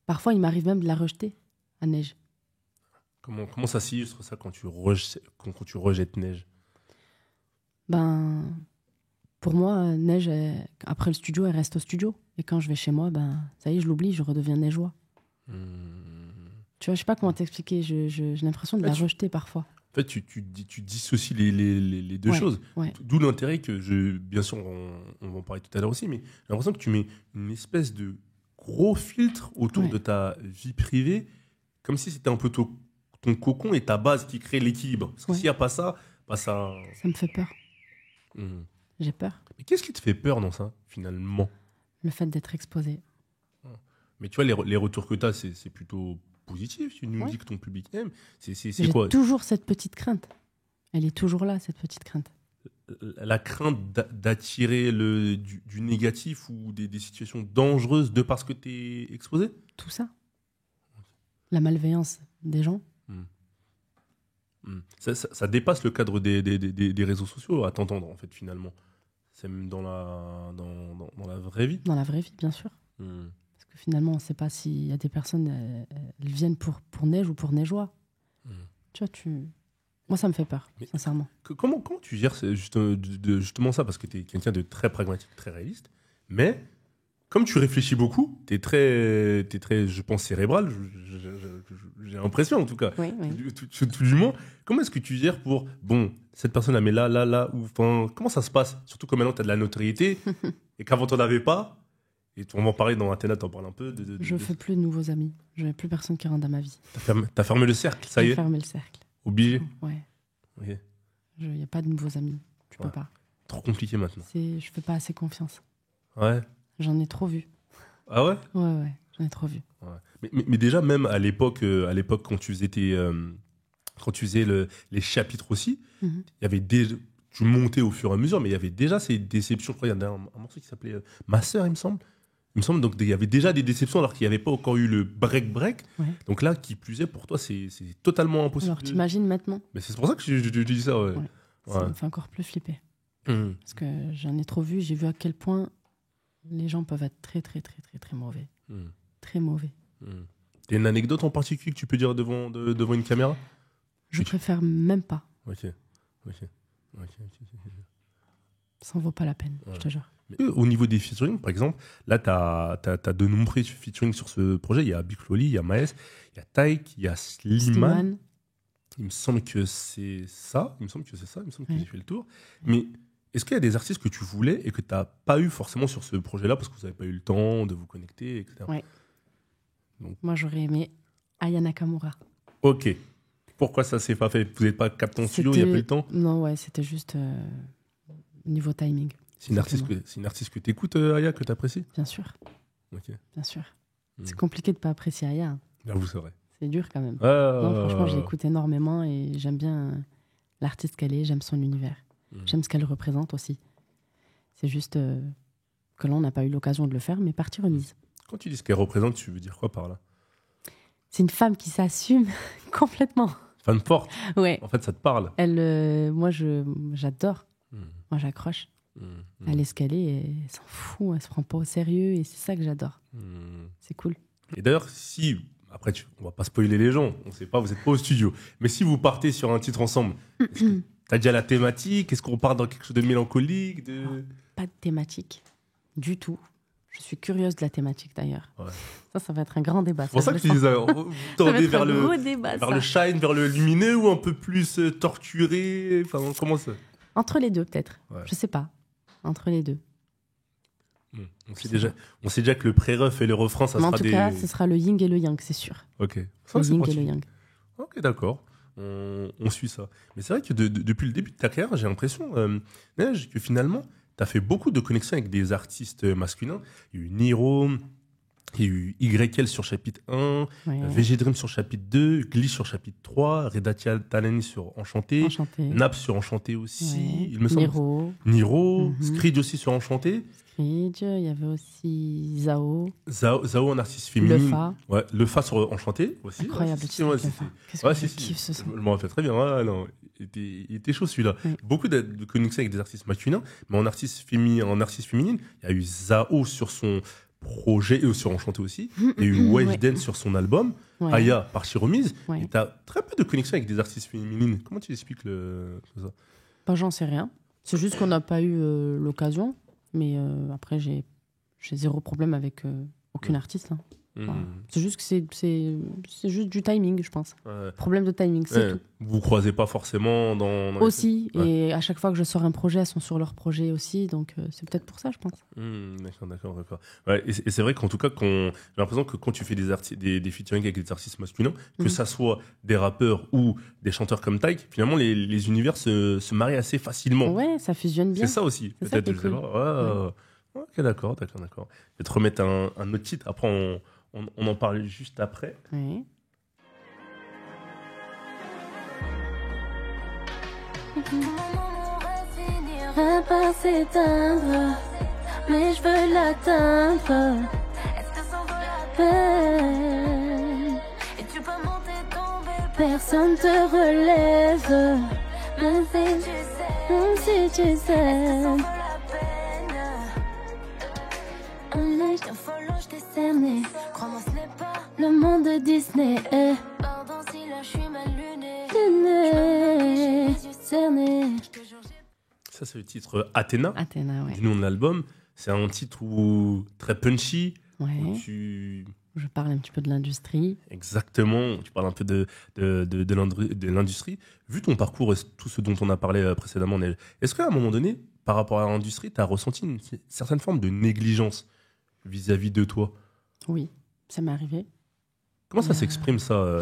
Parfois, il m'arrive même de la rejeter à Neige. Comment ça s'illustre ça quand tu rejettes Neige? Ben, pour moi, Neige, après le studio, elle reste au studio. Et quand je vais chez moi, ben, ça y est, je l'oublie, je redeviens neigeois. Tu vois, je sais pas comment t'expliquer. J'ai l'impression de la rejeter parfois. En fait, tu dissocies les deux choses. Ouais. D'où l'intérêt que bien sûr, on va en parler tout à l'heure aussi, mais j'ai l'impression que tu mets une espèce de gros filtre autour de ta vie privée, comme si c'était un peu ton cocon et ta base qui crée l'équilibre. Parce que s'il n'y a pas ça, bah ça... Ça me fait peur. J'ai peur. Mais qu'est-ce qui te fait peur dans ça, finalement? Le fait d'être exposé. Mais tu vois, les retours que tu as, c'est plutôt positif. Tu nous dis que ton public aime. C'est quoi? J'ai toujours cette petite crainte. Elle est toujours là, cette petite crainte. La crainte d'attirer du négatif ou des situations dangereuses de parce que tu es exposé? Tout ça. La malveillance des gens. Ça dépasse le cadre des réseaux sociaux, à t'entendre, en fait, finalement. C'est même dans la vraie vie. Dans la vraie vie, bien sûr. Parce que finalement, on ne sait pas s'il y a des personnes, elles viennent pour Neige ou pour Neigeois. Tu vois, moi, ça me fait peur, sincèrement. Comment tu gères justement ça? Parce que tu es quelqu'un de très pragmatique, très réaliste. Mais, comme tu réfléchis beaucoup, tu es très, je pense, cérébral. J'ai l'impression, en tout cas. Oui. Tout du moins. Comment est-ce que tu gères pour... Bon, cette personne la met là, ou... Enfin, comment ça se passe? Surtout que maintenant, tu as de la notoriété et qu'avant, tu n'en avais pas. Et on va en parler dans Athéna, tu en parles un peu. Je ne fais plus de nouveaux amis. Je n'ai plus personne qui rentre dans ma vie. T'as fermé le cercle, ça y est? J'ai fermé le cercle. Obligé? Ouais. Ok. Il n'y a pas de nouveaux amis. Tu peux pas. Trop compliqué maintenant. Je ne fais pas assez confiance. Ouais. J'en ai trop vu. Ah ouais? Ouais, j'en ai trop vu. Ouais. Mais déjà, même à l'époque quand tu faisais les chapitres aussi, il y avait tu montais au fur et à mesure, mais il y avait déjà ces déceptions. Je crois qu'il y a un morceau qui s'appelait Ma Sœur, il me semble. Donc il y avait déjà des déceptions alors qu'il n'y avait pas encore eu le break. Ouais. Donc là, qui plus est, pour toi, c'est totalement impossible. Alors t'imagines maintenant? Mais c'est pour ça que je dis ça. Ouais. Ça me fait encore plus flipper. Parce que j'en ai trop vu, j'ai vu à quel point les gens peuvent être très, très, très, très, très mauvais. Très mauvais. T'as une anecdote en particulier que tu peux dire devant une caméra? Je préfère même pas. Ok. Ça en vaut pas la peine, je te jure. Mais au niveau des featuring, par exemple, là, tu as de nombreux featuring sur ce projet. Il y a Big Loli, il y a Maes, il y a Taïk, il y a Slimane. Il me semble que c'est ça. Il me semble que j'ai fait le tour. Mais est-ce qu'il y a des artistes que tu voulais et que tu n'as pas eu forcément sur ce projet-là parce que vous n'avez pas eu le temps de vous connecter, etc. Ouais. Donc. Moi, j'aurais aimé Aya Nakamura. Ok. Pourquoi ça s'est pas fait? Vous n'êtes pas capté en studio, il n'y a pas eu le temps? Non, ouais, c'était juste niveau timing. C'est une artiste que tu écoutes, Aya, que tu apprécies? Bien sûr. Ok. Bien sûr. C'est compliqué de ne pas apprécier Aya. J'avoue, c'est vrai. C'est dur quand même. Non, franchement, je l'écoute énormément et j'aime bien l'artiste qu'elle est, j'aime son univers. J'aime ce qu'elle représente aussi. C'est juste que là, on n'a pas eu l'occasion de le faire, mais partie remise. Quand tu dis ce qu'elle représente, tu veux dire quoi par là? C'est une femme qui s'assume complètement. Femme forte. Ouais. En fait, ça te parle. Moi, j'adore. Moi, j'accroche. Elle est ce qu'elle est, elle s'en fout, elle se prend pas au sérieux et c'est ça que j'adore. C'est cool. Et d'ailleurs, après, on va pas spoiler les gens, on sait pas, vous êtes pas au studio. Mais si vous partez sur un titre ensemble, t'as déjà la thématique? Est-ce qu'on part dans quelque chose de mélancolique? Pas de thématique, du tout. Je suis curieuse de la thématique d'ailleurs. Ouais. Ça va être un grand débat. C'est pour ça que tu disais, vous tendez vers le shine, vers le lumineux ou un peu plus torturé? Enfin, comment ça? Entre les deux, peut-être. Ouais. Je sais pas. Entre les deux. On sait déjà que le pré-ref et le refrain, ça sera en tout cas, ce sera le yin et le yang, c'est sûr. Ok. Le yin et le yang. Ok, d'accord. On suit ça. Mais c'est vrai que depuis le début de ta carrière, j'ai l'impression, Neige, que finalement, tu as fait beaucoup de connexions avec des artistes masculins. Il y a eu Niro, il y a eu YL sur chapitre 1, VG Dream sur chapitre 2, Glitch sur chapitre 3, Redatia Talani sur Enchanté, Naps sur Enchanté aussi, il me semble. Niro, Screed aussi sur Enchanté. Screed, il y avait aussi Zao en artiste féminine. Le Fa. Ouais, Le Fa sur Enchanté aussi. Incroyable. Qu'est-ce que je kiffe ce son. Je m'en rappelle très bien. Ouais, non, il était chaud celui-là. Oui. Beaucoup de connexions avec des artistes masculins, mais en artiste féminine, il y a eu Zao sur son projets, et sur Enchanté aussi. Il y a eu Weshden sur son album, Aya, Partie Remise. Et tu as très peu de connexion avec des artistes féminines. Comment tu expliques ça? Bah, j'en sais rien. C'est juste qu'on n'a pas eu l'occasion. Mais après, j'ai zéro problème avec aucune artiste. Hein. Enfin, c'est juste que c'est juste du timing, je pense. Problème de timing, c'est tout. Vous croisez pas forcément dans aussi, et à chaque fois que je sors un projet, elles sont sur leur projet aussi, donc c'est peut-être pour ça, je pense. D'accord. Ouais, et c'est vrai qu'en tout cas, j'ai l'impression que quand tu fais des featuring avec des artistes masculins, que ça soit des rappeurs ou des chanteurs comme Tyke, finalement les univers se marient assez facilement. Ouais, ça fusionne bien. C'est ça aussi, c'est peut-être, ça je sais pas. Ok, d'accord. Je vais te remettre un autre titre, après on en parle juste après. Oui. Va pas s'éteindre, mais je veux l'atteindre. Est-ce que ça vaut la peine? Et tu peux monter, tomber, personne te relève. Même si tu sais, est-ce que ça vaut la peine? Un œil, je follow, je t'ai cerné. Crois-moi, ce n'est pas le monde de Disney. Pardon si là je suis mal luné. Je me cerné. Ça, c'est le titre Athéna, ouais. du nom de l'album. C'est un titre très punchy. Ouais. Où je parle un petit peu de l'industrie. Exactement, tu parles un peu de l'industrie. Vu ton parcours et tout ce dont on a parlé précédemment, Neige, est-ce qu'à un moment donné, par rapport à l'industrie, tu as ressenti une certaine forme de négligence vis-à-vis de toi? Oui, ça m'est arrivé. Comment ça s'exprime, ça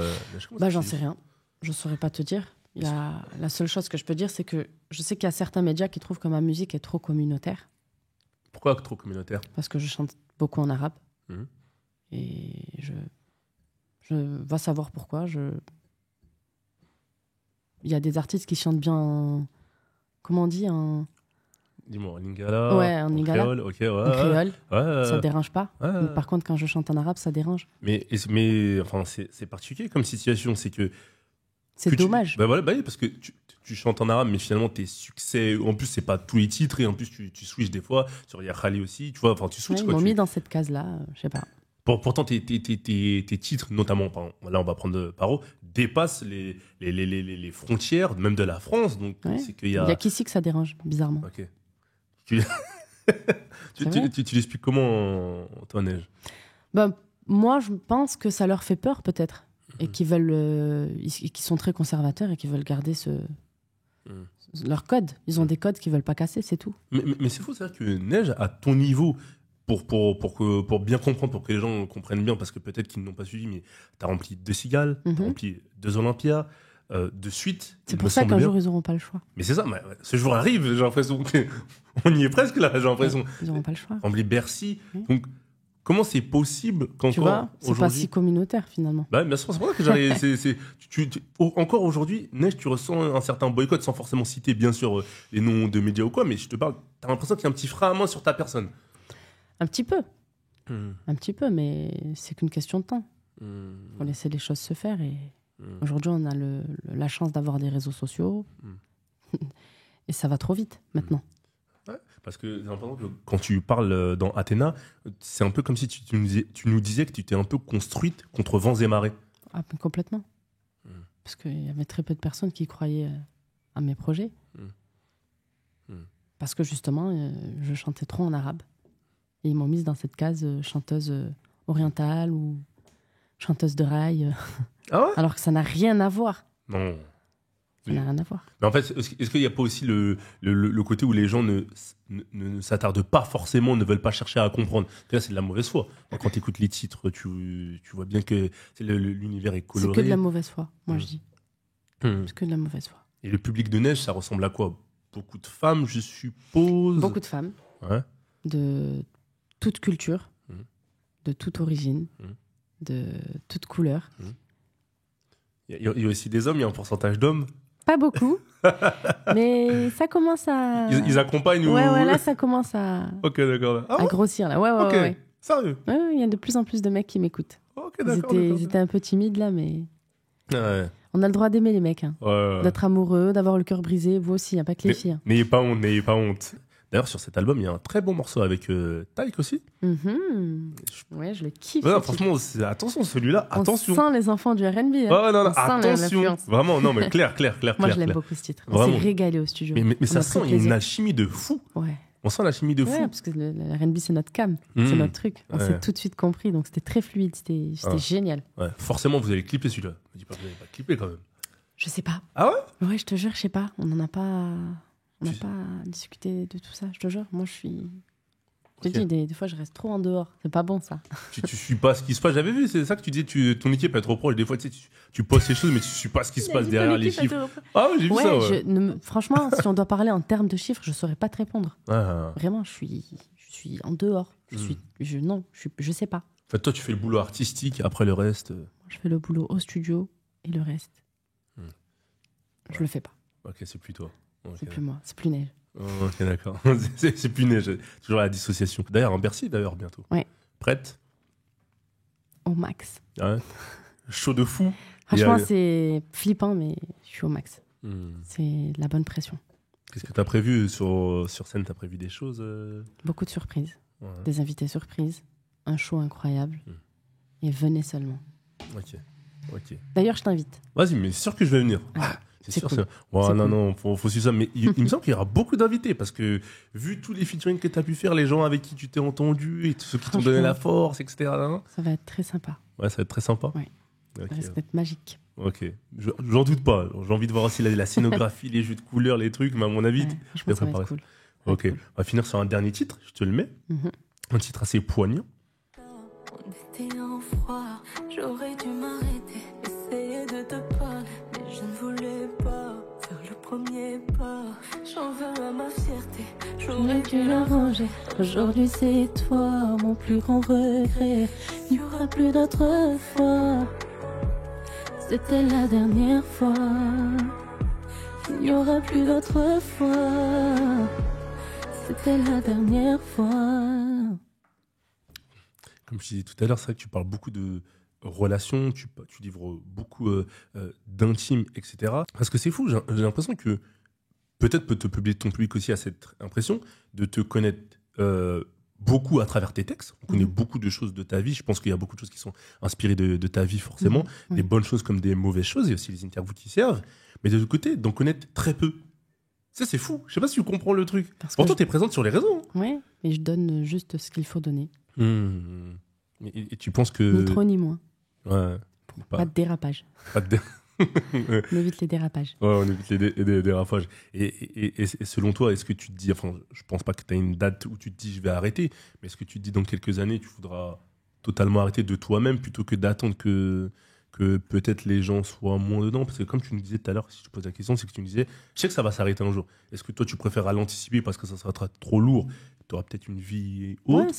j'en sais rien. Je ne saurais pas te dire. La seule chose que je peux dire, c'est que je sais qu'il y a certains médias qui trouvent que ma musique est trop communautaire. Pourquoi trop communautaire? Parce que je chante beaucoup en arabe. Et je vais savoir pourquoi. Il y a des artistes qui chantent bien comment on dit Dis-moi, en lingala. Ouais, en lingala. Créole, ok, ouais. En créole. Ouais. Ça dérange pas. Mais par contre, quand je chante en arabe, ça dérange. Mais enfin, c'est particulier comme situation. C'est que. C'est dommage. Parce que tu chantes en arabe, mais finalement, tes succès. En plus, c'est pas tous les titres, et en plus, tu switches des fois. Sur Yakhali aussi, tu vois. Enfin, tu switches. Ils m'ont mis dans cette case-là, je sais pas. Pourtant, tes titres, notamment, là, on va prendre Paro, dépassent les frontières, même de la France. Donc, c'est qu'il y a. Il y a qu'ici que ça dérange, bizarrement. Ok. Tu l'expliques comment, toi, Neige? Moi, je pense que ça leur fait peur, peut-être. Et qui sont très conservateurs et qui veulent garder leur code. Ils ont des codes qu'ils veulent pas casser, c'est tout. Mais c'est fou, c'est-à-dire que Neige, à ton niveau, pour bien comprendre, pour que les gens comprennent bien, parce que peut-être qu'ils n'ont pas suivi, mais tu as rempli 2 Cigales, tu as rempli 2 Olympias, de suite. C'est pour ça qu'un jour, ils n'auront pas le choix. Mais c'est ça, ce jour arrive, j'ai l'impression qu'on y est presque là, j'ai l'impression. Ils n'auront pas le choix. Rempli Bercy. Donc, comment c'est possible qu'encore tu vois, c'est pas si communautaire finalement. Bien sûr, c'est pour ça que j'arrive. Encore aujourd'hui, Neige, tu ressens un certain boycott, sans forcément citer bien sûr les noms de médias ou quoi, mais je te parle, t'as l'impression qu'il y a un petit frein à main sur ta personne. Un petit peu. Un petit peu, mais c'est qu'une question de temps. Faut laisser les choses se faire. Et aujourd'hui, on a la chance d'avoir des réseaux sociaux. Et ça va trop vite maintenant. Ouais, parce que j'ai l'impression que quand tu parles dans Athéna, c'est un peu comme si tu nous disais que tu t'es un peu construite contre vents et marées. Ah, complètement. Parce qu'il y avait très peu de personnes qui croyaient à mes projets. Parce que justement, je chantais trop en arabe. Et ils m'ont mise dans cette case chanteuse orientale ou chanteuse de rail. Ah ouais? Alors que ça n'a rien à voir. Non. Ça n'a rien à voir. Mais en fait, est-ce qu'il n'y a pas aussi le côté où les gens ne s'attardent pas forcément, ne veulent pas chercher à comprendre? Là, c'est de la mauvaise foi. Quand tu écoutes les titres, tu vois bien que l'univers est coloré. C'est que de la mauvaise foi, moi je dis. C'est que de la mauvaise foi. Et le public de Neige, ça ressemble à quoi? Beaucoup de femmes, je suppose. Beaucoup de femmes. Ouais. De toute culture, de toute origine, de toute couleur. Il y a aussi des hommes, il y a un pourcentage d'hommes. Pas beaucoup, mais ça commence à... Ils accompagnent ou... Ouais, là, ça commence à... Ok, d'accord. À grossir, là. Ouais. Sérieux? Ouais, il y a de plus en plus de mecs qui m'écoutent. Ok, d'accord. Ils étaient un peu timides, là, mais... Ouais. On a le droit d'aimer les mecs, hein. Ouais. D'être amoureux, d'avoir le cœur brisé. Vous aussi, il n'y a pas que les filles. Hein. N'ayez pas honte. D'ailleurs, sur cet album, il y a un très bon morceau avec Taïk aussi. Ouais, je le kiffe. Ouais, franchement, attention, celui-là, attention. On sent les enfants du R&B. Hein. Oh, non, on sent attention. Vraiment, non, mais clair. Moi, je l'aime beaucoup ce titre. On Vraiment. s'est régalé au studio. Mais ça sent une alchimie de fou. Ouais. On sent l'alchimie de fou. Ouais, parce que le R&B, c'est notre cam. C'est notre truc. On s'est tout de suite compris. Donc, c'était très fluide. C'était génial. Ouais. Forcément, vous allez clipper celui-là. Je dis pas que vous n'allez pas clipper quand même. Je sais pas. Ah ouais? Ouais, je te jure, je sais pas. On n'en a pas... On n'a pas discuté de tout ça. Je te jure, moi, je suis... Je te dis, des fois, je reste trop en dehors. C'est pas bon, ça. Tu suis pas ce qui se passe. J'avais vu, c'est ça que tu disais, ton équipe est trop proche. Des fois, tu postes ces choses, mais tu suis pas ce qui se passe derrière les chiffres. Ah ouais, j'ai vu ça. Ouais. Franchement, si on doit parler en termes de chiffres, je saurais pas te répondre. Vraiment, je suis en dehors. Je sais pas. En fait, toi, tu fais le boulot artistique, après le reste. Je fais le boulot au studio et le reste, je le fais pas. Ok, c'est plus toi. Okay. C'est plus moi, c'est plus Neige. Ok, d'accord. c'est plus Neige. Toujours la dissociation. D'ailleurs, en Bercy, bientôt. Ouais. Prête? Au max. Ouais. Chaud de fou. Franchement, c'est flippant, mais je suis au max. C'est la bonne pression. Qu'est-ce que tu as prévu sur scène? Tu as prévu des choses Beaucoup de surprises. Ouais. Des invités surprises. Un show incroyable. Et venez seulement. Ok. D'ailleurs, je t'invite. Vas-y, mais c'est sûr que je vais venir. C'est sûr. Cool. Ouais, non, faut suivre ça. Mais il me semble qu'il y aura beaucoup d'invités parce que vu tous les featuring que tu as pu faire, les gens avec qui tu t'es entendu et ceux qui t'ont donné la force, etc. Ça va être très sympa. Ouais, ça va être très sympa. Ouais. Okay. Ça va être magique. Ok. J'en doute pas. J'ai envie de voir aussi la scénographie, les jeux de couleurs, les trucs. Mais à mon avis, franchement, ça va être cool. Ok. Cool. On va finir sur un dernier titre. Je te le mets. Un titre assez poignant. On était en froid. J'aurais dû m'arrêter, essayer de te parler, mais je ne voulais pas faire le premier pas. J'en veux à ma fierté, j'aurais dû l'arranger. Aujourd'hui c'est toi, mon plus grand regret. Il n'y aura plus d'autre fois. C'était la dernière fois. Il n'y aura plus d'autre fois. C'était la dernière fois. Comme je disais tout à l'heure, c'est vrai que tu parles beaucoup de relations, tu livres beaucoup d'intime, etc. Parce que c'est fou, j'ai l'impression que peut-être ton public aussi a cette impression de te connaître beaucoup à travers tes textes. On connaît beaucoup de choses de ta vie. Je pense qu'il y a beaucoup de choses qui sont inspirées de ta vie, forcément. Des bonnes choses comme des mauvaises choses. Il y a aussi les interviews qui servent. Mais de l'autre côté, d'en connaître très peu. Ça, c'est fou. Je sais pas si tu comprends le truc. Pourtant, tu es présente sur les réseaux. Oui, et je donne juste ce qu'il faut donner. Et tu penses que... Ni trop ni moins. Ouais. Pas de dérapage. On évite les dérapages. Ouais, on évite les dérapages. Et selon toi, est-ce que tu te dis... Enfin, je pense pas que tu as une date où tu te dis je vais arrêter, mais est-ce que tu te dis dans quelques années, tu voudras totalement arrêter de toi-même plutôt que d'attendre que peut-être les gens soient moins dedans? Parce que comme tu nous disais tout à l'heure, si je te pose la question, c'est que tu nous disais, je sais que ça va s'arrêter un jour. Est-ce que toi, tu préfères l'anticiper parce que ça sera trop lourd? Tu auras peut-être une vie autre. Ouais,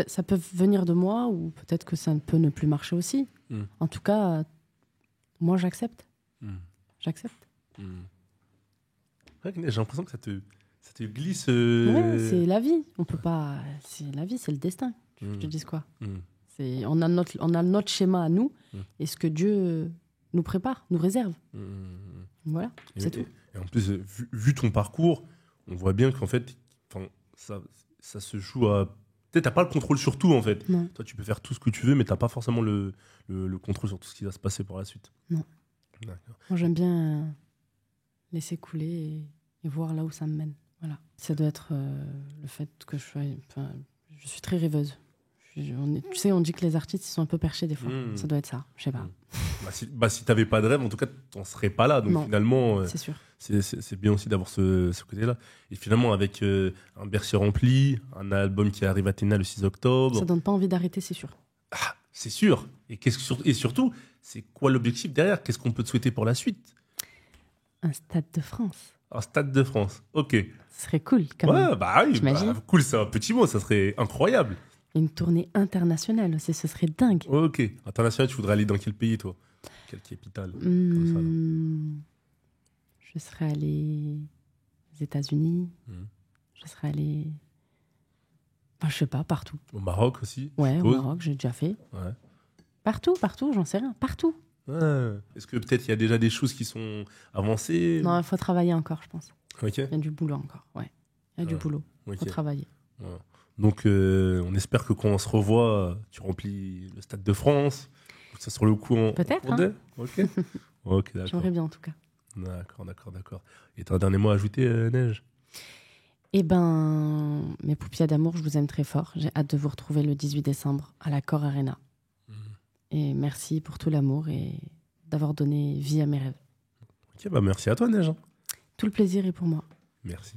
ça peut venir de moi ou peut-être que ça peut ne plus marcher aussi. En tout cas, moi, j'accepte. J'accepte. Ouais, j'ai l'impression que ça te glisse... Ouais, c'est la vie. On peut pas... C'est la vie, c'est le destin. Je te dis quoi. On a notre schéma à nous et ce que Dieu nous prépare, nous réserve. Voilà, c'est tout. Et en plus, vu ton parcours, on voit bien qu'en fait, ça se joue à... Tu n'as pas le contrôle sur tout, en fait. Non. Toi, tu peux faire tout ce que tu veux, mais tu n'as pas forcément le contrôle sur tout ce qui va se passer par la suite. Non. D'accord. Moi, j'aime bien laisser couler et voir là où ça me mène. Voilà. Ça doit être le fait que je suis très rêveuse. Tu sais, on dit que les artistes ils sont un peu perchés des fois. Ça doit être ça, je sais pas. Si t'avais pas de rêve, en tout cas, t'en serais pas là. Donc non, finalement, c'est sûr. C'est bien aussi d'avoir ce côté-là. Et finalement, avec un Bercy rempli, un album qui arrive à Téna le 6 octobre. Ça donne pas envie d'arrêter, c'est sûr. Ah, c'est sûr. Et surtout, c'est quoi l'objectif derrière? Qu'est-ce qu'on peut te souhaiter pour la suite? Un Stade de France. Un Stade de France, ok. Ce serait cool, quand même. Ouais, bah oui, cool, c'est un petit mot, ça serait incroyable. Une tournée internationale aussi, ce serait dingue. Ok. International, tu voudrais aller dans quel pays, toi? Quelle capitale? Je serais allée aux États-Unis. Je serais allée... Enfin, je sais pas, partout. Au Maroc aussi? Ouais, au Maroc, j'ai déjà fait. Ouais. Partout, j'en sais rien. Partout. Ouais. Est-ce que peut-être il y a déjà des choses qui sont avancées? Non, il faut travailler encore, je pense. Ok. Il y a du boulot encore, ouais. Il y a du boulot. Il faut travailler. Ouais. Donc, on espère que quand on se revoit, tu remplis le Stade de France. Ça sur le coup en peut-être. Ok. Ok, d'accord. J'aimerais bien en tout cas. D'accord. Et t'as un dernier mot à ajouter, Neige? Eh ben, mes poupias d'amour, je vous aime très fort. J'ai hâte de vous retrouver le 18 décembre à l'Accor Arena. Et merci pour tout l'amour et d'avoir donné vie à mes rêves. Ok, bah merci à toi, Neige. Tout le plaisir est pour moi. Merci.